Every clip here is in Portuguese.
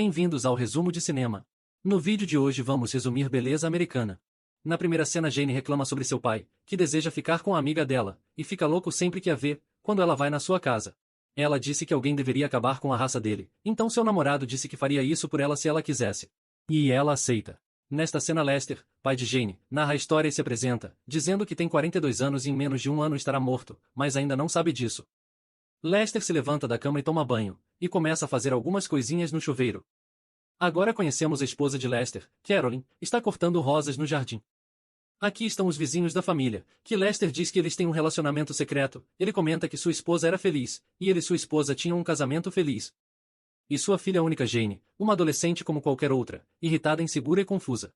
Bem-vindos ao resumo de cinema. No vídeo de hoje vamos resumir Beleza Americana. Na primeira cena Jane reclama sobre seu pai, que deseja ficar com a amiga dela, e fica louco sempre que a vê, quando ela vai na sua casa. Ela disse que alguém deveria acabar com a raça dele, então seu namorado disse que faria isso por ela se ela quisesse. E ela aceita. Nesta cena Lester, pai de Jane, narra a história e se apresenta, dizendo que tem 42 anos e em menos de um ano estará morto, mas ainda não sabe disso. Lester se levanta da cama e toma banho, e começa a fazer algumas coisinhas no chuveiro. Agora conhecemos a esposa de Lester, Carolyn, está cortando rosas no jardim. Aqui estão os vizinhos da família, que Lester diz que eles têm um relacionamento secreto, ele comenta que sua esposa era feliz, e ele e sua esposa tinham um casamento feliz. E sua filha única Jane, uma adolescente como qualquer outra, irritada, insegura e confusa.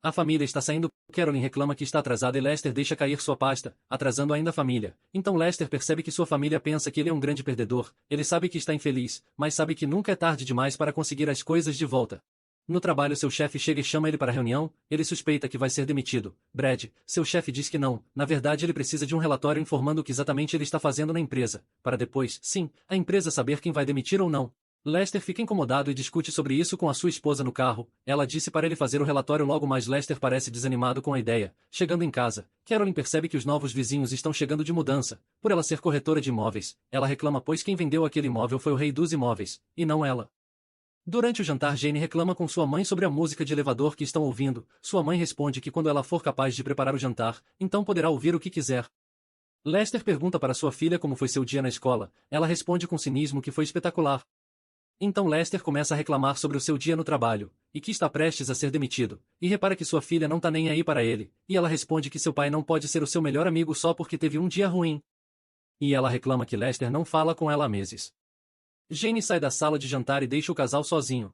A família está saindo, Carolyn reclama que está atrasada e Lester deixa cair sua pasta, atrasando ainda a família. Então Lester percebe que sua família pensa que ele é um grande perdedor, ele sabe que está infeliz, mas sabe que nunca é tarde demais para conseguir as coisas de volta. No trabalho seu chefe chega e chama ele para a reunião, ele suspeita que vai ser demitido. Brad, seu chefe diz que não, na verdade ele precisa de um relatório informando o que exatamente ele está fazendo na empresa, para depois, sim, a empresa saber quem vai demitir ou não. Lester fica incomodado e discute sobre isso com a sua esposa no carro. Ela disse para ele fazer o relatório logo, mas Lester parece desanimado com a ideia. Chegando em casa, Carolyn percebe que os novos vizinhos estão chegando de mudança. Por ela ser corretora de imóveis, ela reclama pois quem vendeu aquele imóvel foi o rei dos imóveis, e não ela. Durante o jantar Jane reclama com sua mãe sobre a música de elevador que estão ouvindo. Sua mãe responde que quando ela for capaz de preparar o jantar, então poderá ouvir o que quiser. Lester pergunta para sua filha como foi seu dia na escola. Ela responde com cinismo que foi espetacular. Então Lester começa a reclamar sobre o seu dia no trabalho, e que está prestes a ser demitido, e repara que sua filha não tá nem aí para ele, e ela responde que seu pai não pode ser o seu melhor amigo só porque teve um dia ruim. E ela reclama que Lester não fala com ela há meses. Jane sai da sala de jantar e deixa o casal sozinho.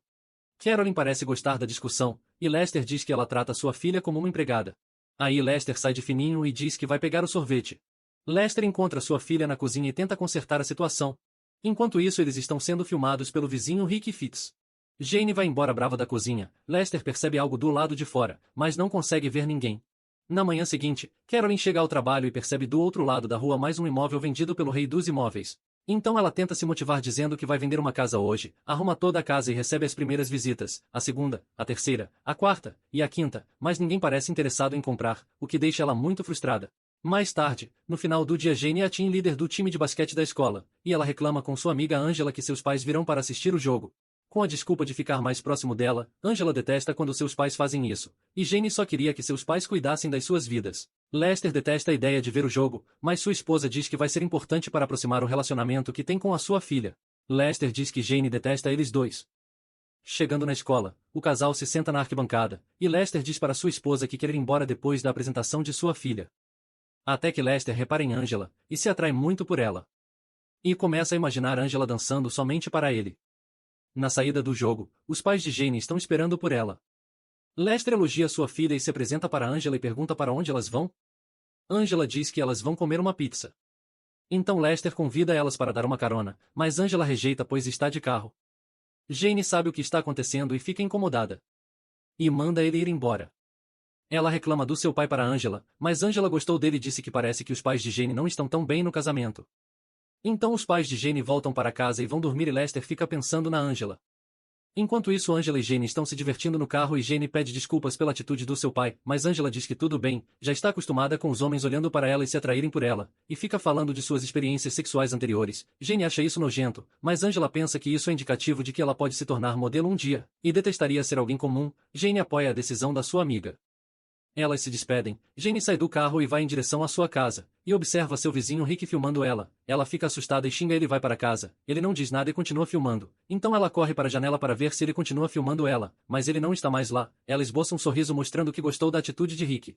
Carolyn parece gostar da discussão, e Lester diz que ela trata sua filha como uma empregada. Aí Lester sai de fininho e diz que vai pegar o sorvete. Lester encontra sua filha na cozinha e tenta consertar a situação. Enquanto isso eles estão sendo filmados pelo vizinho Rick Fitz. Jane vai embora brava da cozinha, Lester percebe algo do lado de fora, mas não consegue ver ninguém. Na manhã seguinte, Carolyn chega ao trabalho e percebe do outro lado da rua mais um imóvel vendido pelo rei dos imóveis. Então ela tenta se motivar dizendo que vai vender uma casa hoje, arruma toda a casa e recebe as primeiras visitas, a segunda, a terceira, a quarta e a quinta, mas ninguém parece interessado em comprar, o que deixa ela muito frustrada. Mais tarde, no final do dia Jane é a team líder do time de basquete da escola, e ela reclama com sua amiga Angela que seus pais virão para assistir o jogo. Com a desculpa de ficar mais próximo dela, Angela detesta quando seus pais fazem isso, e Jane só queria que seus pais cuidassem das suas vidas. Lester detesta a ideia de ver o jogo, mas sua esposa diz que vai ser importante para aproximar o relacionamento que tem com a sua filha. Lester diz que Jane detesta eles dois. Chegando na escola, o casal se senta na arquibancada, e Lester diz para sua esposa que quer ir embora depois da apresentação de sua filha. Até que Lester repara em Angela, e se atrai muito por ela. E começa a imaginar Angela dançando somente para ele. Na saída do jogo, os pais de Jane estão esperando por ela. Lester elogia sua filha e se apresenta para Angela e pergunta para onde elas vão. Angela diz que elas vão comer uma pizza. Então Lester convida elas para dar uma carona, mas Angela rejeita pois está de carro. Jane sabe o que está acontecendo e fica incomodada. E manda ele ir embora. Ela reclama do seu pai para Angela, mas Angela gostou dele e disse que parece que os pais de Jane não estão tão bem no casamento. Então os pais de Jane voltam para casa e vão dormir e Lester fica pensando na Angela. Enquanto isso Angela e Jane estão se divertindo no carro e Jane pede desculpas pela atitude do seu pai, mas Angela diz que tudo bem, já está acostumada com os homens olhando para ela e se atraírem por ela, e fica falando de suas experiências sexuais anteriores. Jane acha isso nojento, mas Angela pensa que isso é indicativo de que ela pode se tornar modelo um dia, e detestaria ser alguém comum. Jane apoia a decisão da sua amiga. Elas se despedem, Jane sai do carro e vai em direção à sua casa, e observa seu vizinho Rick filmando ela. Ela fica assustada e xinga ele e vai para casa. Ele não diz nada e continua filmando. Então ela corre para a janela para ver se ele continua filmando ela, mas ele não está mais lá. Ela esboça um sorriso mostrando que gostou da atitude de Rick.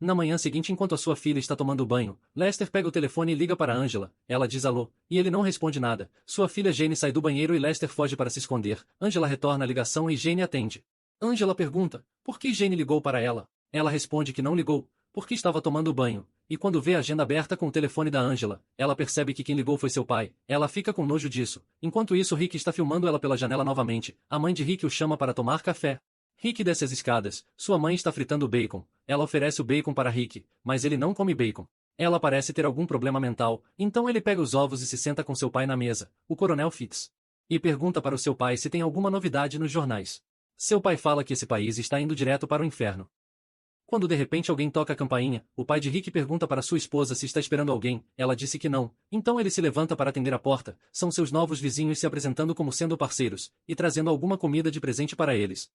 Na manhã seguinte enquanto a sua filha está tomando banho, Lester pega o telefone e liga para Angela. Ela diz alô, e ele não responde nada. Sua filha Jane sai do banheiro e Lester foge para se esconder. Angela retorna a ligação e Jane atende. Angela pergunta, por que Jane ligou para ela? Ela responde que não ligou, porque estava tomando banho, e quando vê a agenda aberta com o telefone da Angela, ela percebe que quem ligou foi seu pai. Ela fica com nojo disso. Enquanto isso Rick está filmando ela pela janela novamente. A mãe de Rick o chama para tomar café. Rick desce as escadas, sua mãe está fritando bacon. Ela oferece o bacon para Rick, mas ele não come bacon. Ela parece ter algum problema mental, então ele pega os ovos e se senta com seu pai na mesa, o Coronel Fitz. e pergunta para o seu pai se tem alguma novidade nos jornais. Seu pai fala que esse país está indo direto para o inferno. Quando de repente alguém toca a campainha, o pai de Rick pergunta para sua esposa se está esperando alguém, ela disse que não, então ele se levanta para atender a porta, são seus novos vizinhos se apresentando como sendo parceiros, e trazendo alguma comida de presente para eles.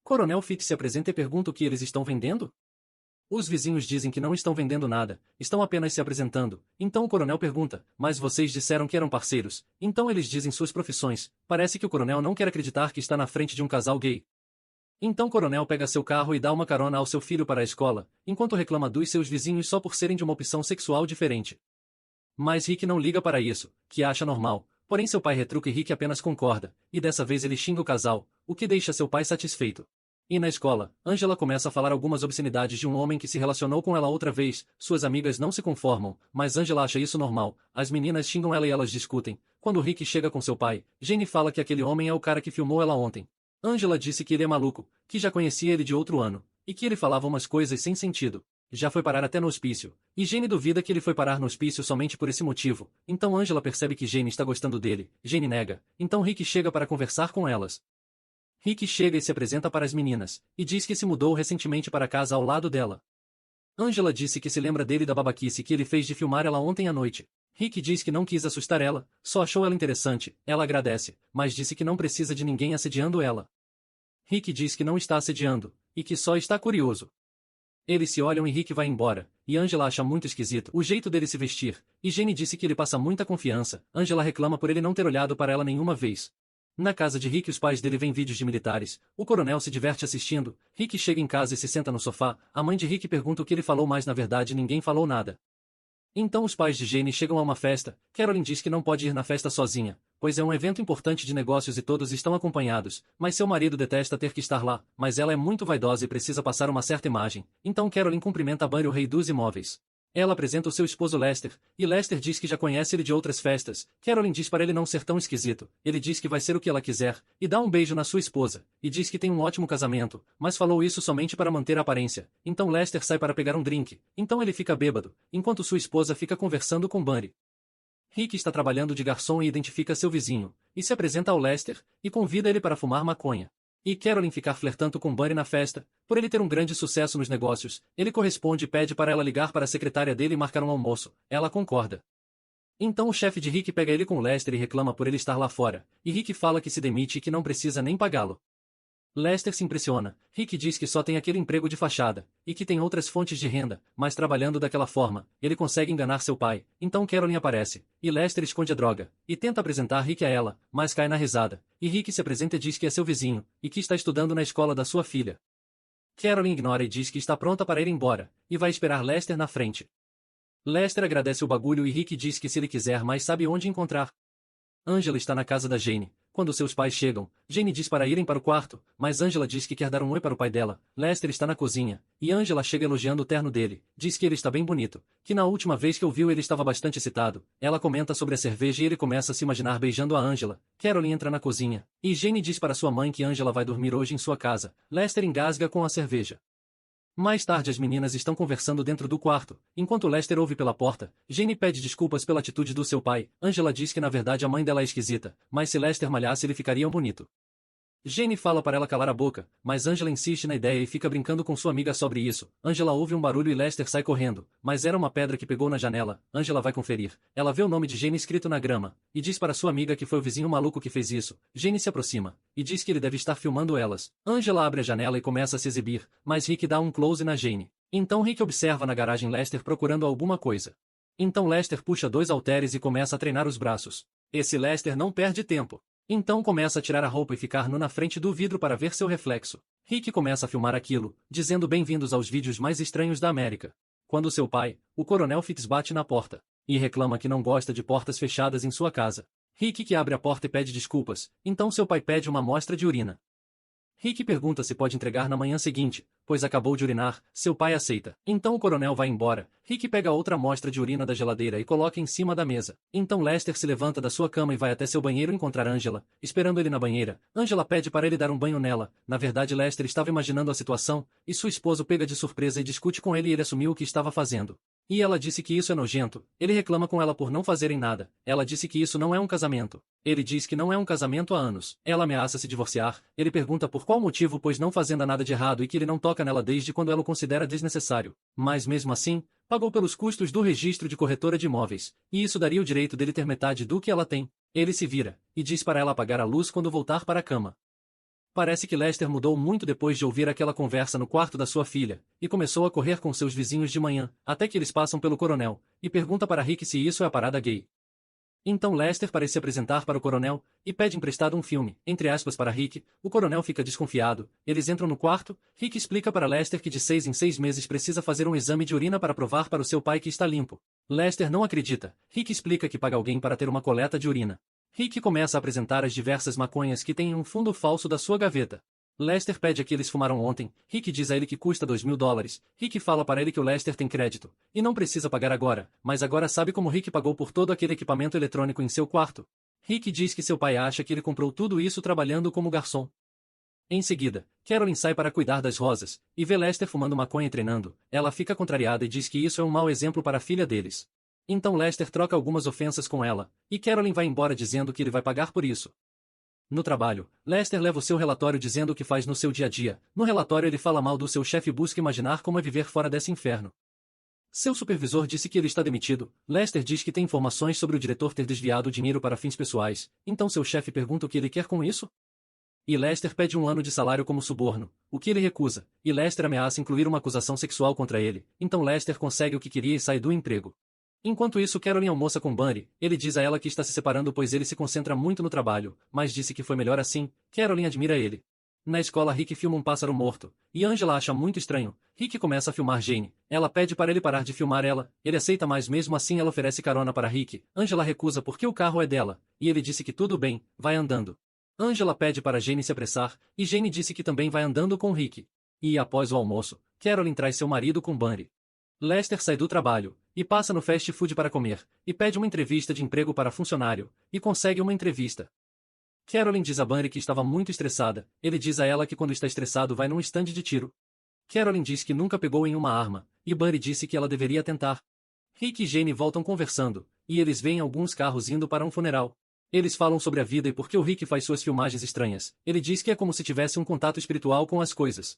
Coronel Fitz se apresenta e pergunta o que eles estão vendendo? Os vizinhos dizem que não estão vendendo nada, estão apenas se apresentando, então o coronel pergunta, mas vocês disseram que eram parceiros, então eles dizem suas profissões, parece que o coronel não quer acreditar que está na frente de um casal gay. Então o coronel pega seu carro e dá uma carona ao seu filho para a escola, enquanto reclama dos seus vizinhos só por serem de uma opção sexual diferente. Mas Rick não liga para isso, que acha normal, porém seu pai retruca e Rick apenas concorda, e dessa vez ele xinga o casal, o que deixa seu pai satisfeito. E na escola, Angela começa a falar algumas obscenidades de um homem que se relacionou com ela outra vez, suas amigas não se conformam, mas Angela acha isso normal, as meninas xingam ela e elas discutem. Quando Rick chega com seu pai, Jane fala que aquele homem é o cara que filmou ela ontem. Angela disse que ele é maluco, que já conhecia ele de outro ano, e que ele falava umas coisas sem sentido. Já foi parar até no hospício, e Jane duvida que ele foi parar no hospício somente por esse motivo, então Angela percebe que Jane está gostando dele, Jane nega, então Rick chega para conversar com elas. Rick chega e se apresenta para as meninas, e diz que se mudou recentemente para a casa ao lado dela. Angela disse que se lembra dele da babaquice que ele fez de filmar ela ontem à noite. Rick diz que não quis assustar ela, só achou ela interessante, ela agradece, mas disse que não precisa de ninguém assediando ela. Rick diz que não está assediando, e que só está curioso. Eles se olham e Rick vai embora, e Angela acha muito esquisito o jeito dele se vestir, e Jane disse que ele passa muita confiança, Angela reclama por ele não ter olhado para ela nenhuma vez. Na casa de Rick os pais dele veem vídeos de militares, o coronel se diverte assistindo, Rick chega em casa e se senta no sofá, a mãe de Rick pergunta o que ele falou mas na verdade ninguém falou nada. Então os pais de Jane chegam a uma festa, Carolyn diz que não pode ir na festa sozinha, pois é um evento importante de negócios e todos estão acompanhados, mas seu marido detesta ter que estar lá, mas ela é muito vaidosa e precisa passar uma certa imagem, então Carolyn cumprimenta Bunny, o rei dos imóveis. Ela apresenta o seu esposo Lester, e Lester diz que já conhece ele de outras festas. Carolyn diz para ele não ser tão esquisito, ele diz que vai ser o que ela quiser, e dá um beijo na sua esposa, e diz que tem um ótimo casamento, mas falou isso somente para manter a aparência. Então Lester sai para pegar um drink, então ele fica bêbado, enquanto sua esposa fica conversando com Bunny. Rick está trabalhando de garçom e identifica seu vizinho, e se apresenta ao Lester, e convida ele para fumar maconha. E Carolyn ficar flertando com Bunny na festa, por ele ter um grande sucesso nos negócios, ele corresponde e pede para ela ligar para a secretária dele e marcar um almoço, ela concorda. Então o chefe de Rick pega ele com Lester e reclama por ele estar lá fora, e Rick fala que se demite e que não precisa nem pagá-lo. Lester se impressiona, Rick diz que só tem aquele emprego de fachada, e que tem outras fontes de renda, mas trabalhando daquela forma, ele consegue enganar seu pai, então Carolyn aparece, e Lester esconde a droga, e tenta apresentar Rick a ela, mas cai na risada, e Rick se apresenta e diz que é seu vizinho, e que está estudando na escola da sua filha. Carolyn ignora e diz que está pronta para ir embora, e vai esperar Lester na frente. Lester agradece o bagulho e Rick diz que se ele quiser mais sabe onde encontrar. Angela está na casa da Jane. Quando seus pais chegam, Jane diz para irem para o quarto, mas Angela diz que quer dar um oi para o pai dela. Lester está na cozinha, e Angela chega elogiando o terno dele, diz que ele está bem bonito, que na última vez que o viu ele estava bastante excitado. Ela comenta sobre a cerveja e ele começa a se imaginar beijando a Angela. Carolyn entra na cozinha, e Jane diz para sua mãe que Angela vai dormir hoje em sua casa. Lester engasga com a cerveja. Mais tarde as meninas estão conversando dentro do quarto, enquanto Lester ouve pela porta, Jane pede desculpas pela atitude do seu pai, Angela diz que na verdade a mãe dela é esquisita, mas se Lester malhasse ele ficaria bonito. Jane fala para ela calar a boca, mas Angela insiste na ideia e fica brincando com sua amiga sobre isso. Angela ouve um barulho e Lester sai correndo, mas era uma pedra que pegou na janela. Angela vai conferir. Ela vê o nome de Jane escrito na grama, e diz para sua amiga que foi o vizinho maluco que fez isso. Jane se aproxima, e diz que ele deve estar filmando elas. Angela abre a janela e começa a se exibir, mas Rick dá um close na Jane. Então Rick observa na garagem Lester procurando alguma coisa. Então Lester puxa 2 halteres e começa a treinar os braços. Esse Lester não perde tempo. Então começa a tirar a roupa e ficar nu na frente do vidro para ver seu reflexo. Rick começa a filmar aquilo, dizendo bem-vindos aos vídeos mais estranhos da América. Quando seu pai, o coronel Fitz, bate na porta, e reclama que não gosta de portas fechadas em sua casa. Rick que abre a porta e pede desculpas, então seu pai pede uma amostra de urina. Rick pergunta se pode entregar na manhã seguinte, pois acabou de urinar, seu pai aceita. Então o coronel vai embora, Rick pega outra amostra de urina da geladeira e coloca em cima da mesa. Então Lester se levanta da sua cama e vai até seu banheiro encontrar Angela, esperando ele na banheira. Angela pede para ele dar um banho nela, na verdade Lester estava imaginando a situação, e sua esposa o pega de surpresa e discute com ele e ele assumiu o que estava fazendo. E ela disse que isso é nojento. Ele reclama com ela por não fazerem nada. Ela disse que isso não é um casamento. Ele diz que não é um casamento há anos. Ela ameaça se divorciar. Ele pergunta por qual motivo, pois não fazendo nada de errado e que ele não toca nela desde quando ela o considera desnecessário. Mas mesmo assim, pagou pelos custos do registro de corretora de imóveis. E isso daria o direito dele ter metade do que ela tem. Ele se vira e diz para ela apagar a luz quando voltar para a cama. Parece que Lester mudou muito depois de ouvir aquela conversa no quarto da sua filha, e começou a correr com seus vizinhos de manhã, até que eles passam pelo coronel, e pergunta para Rick se isso é a parada gay. Então Lester parece se apresentar para o coronel, e pede emprestado um filme, entre aspas para Rick. O coronel fica desconfiado, eles entram no quarto, Rick explica para Lester que de 6 em 6 meses precisa fazer um exame de urina para provar para o seu pai que está limpo. Lester não acredita, Rick explica que paga alguém para ter uma coleta de urina. Rick começa a apresentar as diversas maconhas que tem em um fundo falso da sua gaveta. Lester pede a que eles fumaram ontem, Rick diz a ele que custa $2.000, Rick fala para ele que o Lester tem crédito, e não precisa pagar agora, mas agora sabe como Rick pagou por todo aquele equipamento eletrônico em seu quarto. Rick diz que seu pai acha que ele comprou tudo isso trabalhando como garçom. Em seguida, Carolyn sai para cuidar das rosas, e vê Lester fumando maconha e treinando. Ela fica contrariada e diz que isso é um mau exemplo para a filha deles. Então Lester troca algumas ofensas com ela, e Carolyn vai embora dizendo que ele vai pagar por isso. No trabalho, Lester leva o seu relatório dizendo o que faz no seu dia a dia. No relatório ele fala mal do seu chefe e busca imaginar como é viver fora desse inferno. Seu supervisor disse que ele está demitido. Lester diz que tem informações sobre o diretor ter desviado o dinheiro para fins pessoais, então seu chefe pergunta o que ele quer com isso? E Lester pede 1 ano de salário como suborno, o que ele recusa, e Lester ameaça incluir uma acusação sexual contra ele, então Lester consegue o que queria e sai do emprego. Enquanto isso Carolyn almoça com Bunny, ele diz a ela que está se separando pois ele se concentra muito no trabalho, mas disse que foi melhor assim. Carolyn admira ele. Na escola Rick filma um pássaro morto, e Angela acha muito estranho. Rick começa a filmar Jane, ela pede para ele parar de filmar ela, ele aceita mas mesmo assim ela oferece carona para Rick. Angela recusa porque o carro é dela, e ele disse que tudo bem, vai andando. Angela pede para Jane se apressar, e Jane disse que também vai andando com Rick. E após o almoço, Carolyn traz seu marido com Bunny. Lester sai do trabalho, e passa no fast food para comer, e pede uma entrevista de emprego para funcionário, e consegue uma entrevista. Carolyn diz a Bunny que estava muito estressada, ele diz a ela que quando está estressado vai num estande de tiro. Carolyn diz que nunca pegou em uma arma, e Bunny disse que ela deveria tentar. Rick e Jane voltam conversando, e eles veem alguns carros indo para um funeral. Eles falam sobre a vida e por que o Rick faz suas filmagens estranhas, ele diz que é como se tivesse um contato espiritual com as coisas.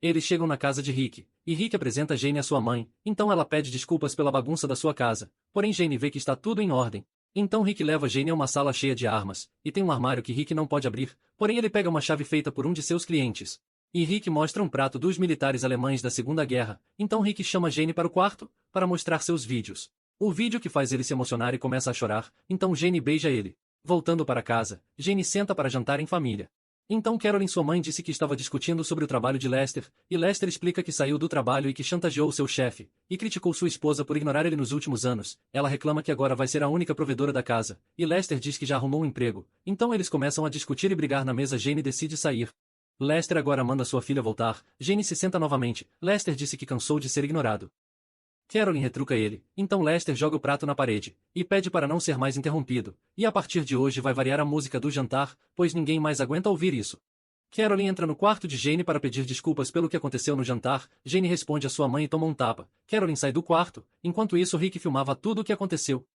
Eles chegam na casa de Rick, e Rick apresenta Jane à sua mãe, então ela pede desculpas pela bagunça da sua casa, porém Jane vê que está tudo em ordem. Então Rick leva Jane a uma sala cheia de armas, e tem um armário que Rick não pode abrir, porém ele pega uma chave feita por um de seus clientes. E Rick mostra um prato dos militares alemães da Segunda Guerra, então Rick chama Jane para o quarto, para mostrar seus vídeos. O vídeo que faz ele se emocionar e começa a chorar, então Jane beija ele. Voltando para casa, Jane senta para jantar em família. Então Carolyn sua mãe disse que estava discutindo sobre o trabalho de Lester, e Lester explica que saiu do trabalho e que chantageou seu chefe, e criticou sua esposa por ignorar ele nos últimos anos. Ela reclama que agora vai ser a única provedora da casa, e Lester diz que já arrumou um emprego. Então eles começam a discutir e brigar na mesa. Jane decide sair. Lester agora manda sua filha voltar, Jane se senta novamente, Lester disse que cansou de ser ignorado. Carolyn retruca ele, então Lester joga o prato na parede, e pede para não ser mais interrompido, e a partir de hoje vai variar a música do jantar, pois ninguém mais aguenta ouvir isso. Carolyn entra no quarto de Jane para pedir desculpas pelo que aconteceu no jantar, Jane responde à sua mãe e toma um tapa, Carolyn sai do quarto, enquanto isso Rick filmava tudo o que aconteceu.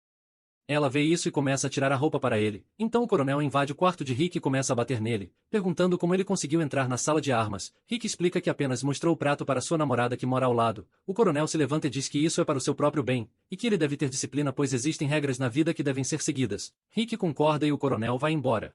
Ela vê isso e começa a tirar a roupa para ele, então o coronel invade o quarto de Rick e começa a bater nele, perguntando como ele conseguiu entrar na sala de armas. Rick explica que apenas mostrou o prato para sua namorada que mora ao lado. O coronel se levanta e diz que isso é para o seu próprio bem, e que ele deve ter disciplina pois existem regras na vida que devem ser seguidas. Rick concorda e o coronel vai embora.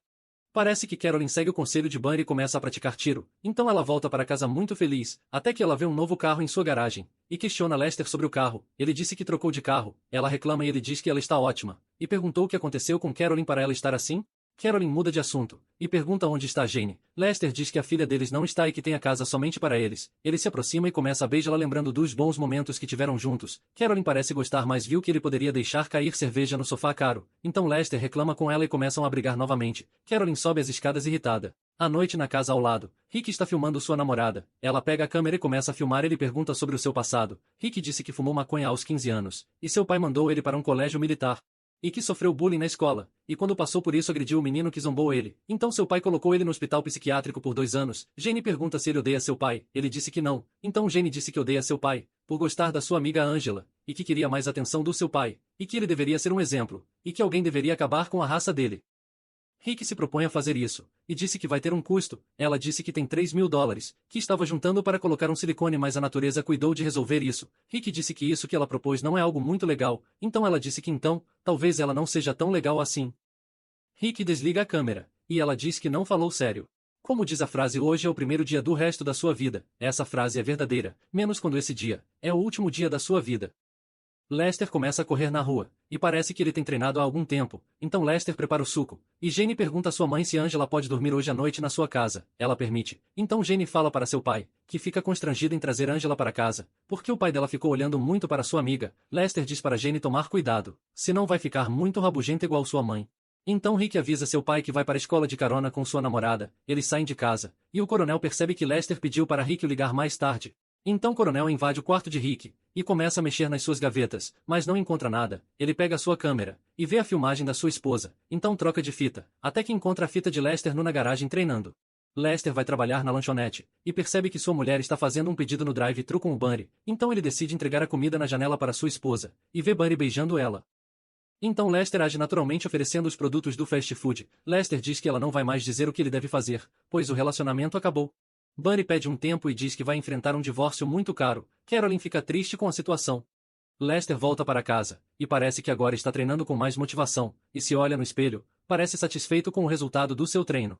Parece que Carolyn segue o conselho de Bunny e começa a praticar tiro, então ela volta para casa muito feliz, até que ela vê um novo carro em sua garagem, e questiona Lester sobre o carro. Ele disse que trocou de carro, ela reclama e ele diz que ela está ótima, e perguntou o que aconteceu com Carolyn para ela estar assim. Carolyn muda de assunto, e pergunta onde está Jane. Lester diz que a filha deles não está e que tem a casa somente para eles. Ele se aproxima e começa a beijá-la lembrando dos bons momentos que tiveram juntos. Carolyn parece gostar mas viu que ele poderia deixar cair cerveja no sofá caro. Então Lester reclama com ela e começam a brigar novamente. Carolyn sobe as escadas irritada. À noite na casa ao lado, Rick está filmando sua namorada. Ela pega a câmera e começa a filmar. Ele pergunta sobre o seu passado. Rick disse que fumou maconha aos 15 anos, e seu pai mandou ele para um colégio militar. E que sofreu bullying na escola, e quando passou por isso agrediu o menino que zombou ele. Então seu pai colocou ele no hospital psiquiátrico por 2 anos. Jane pergunta se ele odeia seu pai, ele disse que não. Então Jane disse que odeia seu pai, por gostar da sua amiga Angela, e que queria mais atenção do seu pai, e que ele deveria ser um exemplo, e que alguém deveria acabar com a raça dele. Rick se propõe a fazer isso, e disse que vai ter um custo. Ela disse que tem $3.000, que estava juntando para colocar um silicone, mas a natureza cuidou de resolver isso. Rick disse que isso que ela propôs não é algo muito legal, então ela disse que talvez ela não seja tão legal assim. Rick desliga a câmera, e ela diz que não falou sério. Como diz a frase, hoje é o primeiro dia do resto da sua vida, essa frase é verdadeira, menos quando esse dia é o último dia da sua vida. Lester começa a correr na rua, e parece que ele tem treinado há algum tempo, então Lester prepara o suco, e Jane pergunta à sua mãe se Angela pode dormir hoje à noite na sua casa. Ela permite, então Jane fala para seu pai, que fica constrangido em trazer Angela para casa, porque o pai dela ficou olhando muito para sua amiga. Lester diz para Jane tomar cuidado, senão vai ficar muito rabugenta igual sua mãe. Então Rick avisa seu pai que vai para a escola de carona com sua namorada, eles saem de casa, e o coronel percebe que Lester pediu para Rick ligar mais tarde. Então o coronel invade o quarto de Rick, e começa a mexer nas suas gavetas, mas não encontra nada. Ele pega a sua câmera, e vê a filmagem da sua esposa, então troca de fita, até que encontra a fita de Lester na garagem treinando. Lester vai trabalhar na lanchonete, e percebe que sua mulher está fazendo um pedido no drive-thru com o Bunny, então ele decide entregar a comida na janela para sua esposa, e vê Bunny beijando ela. Então Lester age naturalmente oferecendo os produtos do fast food. Lester diz que ela não vai mais dizer o que ele deve fazer, pois o relacionamento acabou. Bunny pede um tempo e diz que vai enfrentar um divórcio muito caro. Carolyn fica triste com a situação. Lester volta para casa, e parece que agora está treinando com mais motivação, e se olha no espelho, parece satisfeito com o resultado do seu treino.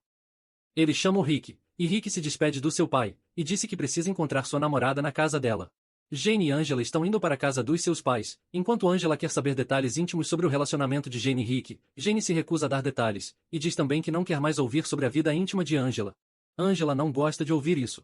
Ele chama o Rick, e Rick se despede do seu pai, e disse que precisa encontrar sua namorada na casa dela. Jane e Angela estão indo para a casa dos seus pais, enquanto Angela quer saber detalhes íntimos sobre o relacionamento de Jane e Rick. Jane se recusa a dar detalhes, e diz também que não quer mais ouvir sobre a vida íntima de Angela. Angela não gosta de ouvir isso.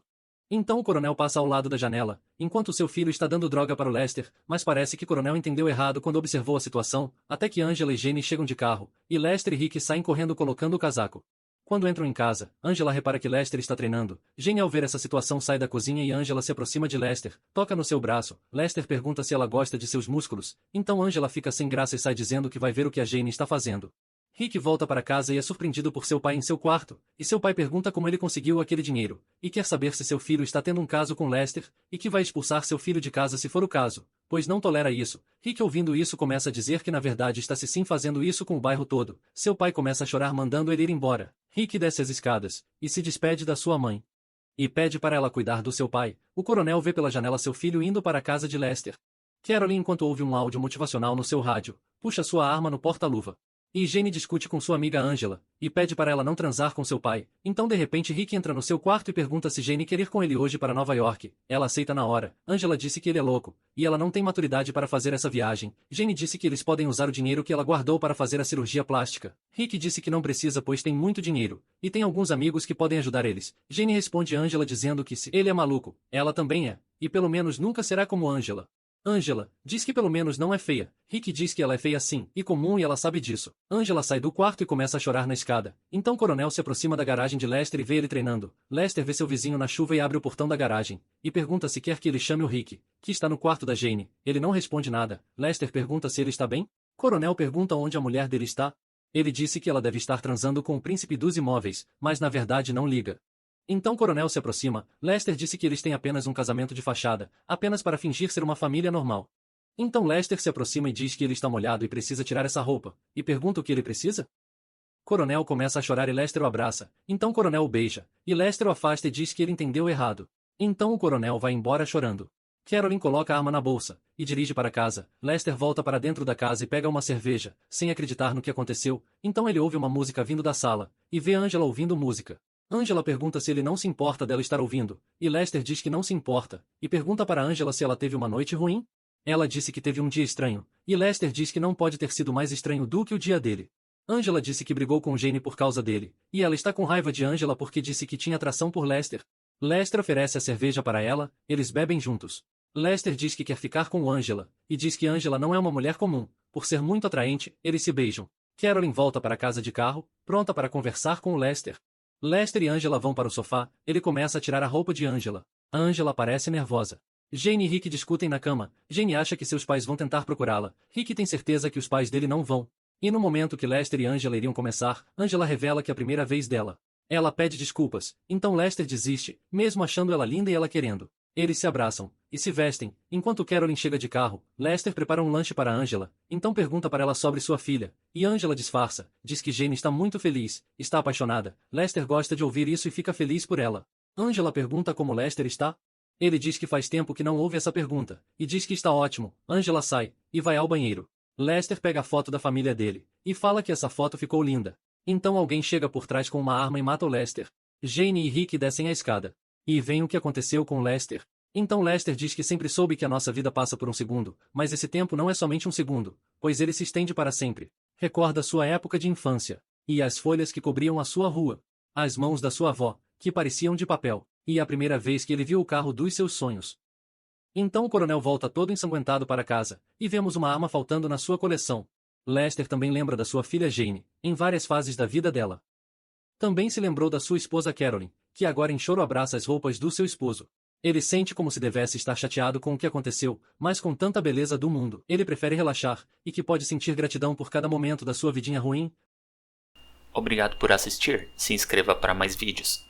Então o coronel passa ao lado da janela, enquanto seu filho está dando droga para o Lester, mas parece que o coronel entendeu errado quando observou a situação, até que Angela e Jane chegam de carro, e Lester e Rick saem correndo colocando o casaco. Quando entram em casa, Angela repara que Lester está treinando. Jane, ao ver essa situação, sai da cozinha e Angela se aproxima de Lester, toca no seu braço. Lester pergunta se ela gosta de seus músculos, então Angela fica sem graça e sai dizendo que vai ver o que a Jane está fazendo. Rick volta para casa e é surpreendido por seu pai em seu quarto, e seu pai pergunta como ele conseguiu aquele dinheiro, e quer saber se seu filho está tendo um caso com Lester, e que vai expulsar seu filho de casa se for o caso, pois não tolera isso. Rick, ouvindo isso, começa a dizer que na verdade está sim fazendo isso com o bairro todo. Seu pai começa a chorar mandando ele ir embora. Rick desce as escadas, e se despede da sua mãe. E pede para ela cuidar do seu pai. O coronel vê pela janela seu filho indo para a casa de Lester. Carolyn, enquanto ouve um áudio motivacional no seu rádio, puxa sua arma no porta-luva. E Jane discute com sua amiga Angela, e pede para ela não transar com seu pai. Então de repente Rick entra no seu quarto e pergunta se Jane quer ir com ele hoje para Nova York. Ela aceita na hora. Angela disse que ele é louco, e ela não tem maturidade para fazer essa viagem. Jane disse que eles podem usar o dinheiro que ela guardou para fazer a cirurgia plástica. Rick disse que não precisa pois tem muito dinheiro, e tem alguns amigos que podem ajudar eles. Jane responde a Angela dizendo que se ele é maluco, ela também é, e pelo menos nunca será como Angela. Angela diz que pelo menos não é feia. Rick diz que ela é feia sim, e comum, e ela sabe disso. Angela sai do quarto e começa a chorar na escada. Então o coronel se aproxima da garagem de Lester e vê ele treinando. Lester vê seu vizinho na chuva e abre o portão da garagem, e pergunta se quer que ele chame o Rick, que está no quarto da Jane. Ele não responde nada. Lester pergunta se ele está bem. Coronel pergunta onde a mulher dele está. Ele disse que ela deve estar transando com o príncipe dos imóveis, mas na verdade não liga. Então o coronel se aproxima. Lester disse que eles têm apenas um casamento de fachada, apenas para fingir ser uma família normal. Então Lester se aproxima e diz que ele está molhado e precisa tirar essa roupa, e pergunta o que ele precisa. Coronel começa a chorar e Lester o abraça. Então Coronel o beija, e Lester o afasta e diz que ele entendeu errado. Então o coronel vai embora chorando. Carolyn coloca a arma na bolsa, e dirige para casa. Lester volta para dentro da casa e pega uma cerveja, sem acreditar no que aconteceu. Então ele ouve uma música vindo da sala, e vê Angela ouvindo música. Angela pergunta se ele não se importa dela estar ouvindo, e Lester diz que não se importa, e pergunta para Angela se ela teve uma noite ruim. Ela disse que teve um dia estranho, e Lester diz que não pode ter sido mais estranho do que o dia dele. Angela disse que brigou com Jane por causa dele, e ela está com raiva de Angela porque disse que tinha atração por Lester. Lester oferece a cerveja para ela, eles bebem juntos. Lester diz que quer ficar com Angela, e diz que Angela não é uma mulher comum. Por ser muito atraente, eles se beijam. Carolyn volta para casa de carro, pronta para conversar com o Lester. Lester e Angela vão para o sofá, ele começa a tirar a roupa de Angela. A Angela parece nervosa. Jane e Rick discutem na cama. Jane acha que seus pais vão tentar procurá-la. Rick tem certeza que os pais dele não vão. E no momento que Lester e Angela iriam começar, Angela revela que é a primeira vez dela. Ela pede desculpas, então Lester desiste, mesmo achando ela linda e ela querendo. Eles se abraçam, e se vestem. Enquanto Carolyn chega de carro, Lester prepara um lanche para Angela, então pergunta para ela sobre sua filha, e Angela disfarça, diz que Jane está muito feliz, está apaixonada. Lester gosta de ouvir isso e fica feliz por ela. Angela pergunta como Lester está. Ele diz que faz tempo que não ouve essa pergunta, e diz que está ótimo. Angela sai, e vai ao banheiro. Lester pega a foto da família dele, e fala que essa foto ficou linda. Então alguém chega por trás com uma arma e mata o Lester. Jane e Rick descem a escada. E vem o que aconteceu com Lester. Então Lester diz que sempre soube que a nossa vida passa por um segundo, mas esse tempo não é somente um segundo, pois ele se estende para sempre. Recorda sua época de infância, e as folhas que cobriam a sua rua, as mãos da sua avó, que pareciam de papel, e a primeira vez que ele viu o carro dos seus sonhos. Então o coronel volta todo ensanguentado para casa, e vemos uma arma faltando na sua coleção. Lester também lembra da sua filha Jane, em várias fases da vida dela. Também se lembrou da sua esposa Carolyn, que agora em choro abraça as roupas do seu esposo. Ele sente como se devesse estar chateado com o que aconteceu, mas com tanta beleza do mundo, ele prefere relaxar, e que pode sentir gratidão por cada momento da sua vidinha ruim. Obrigado por assistir, se inscreva para mais vídeos.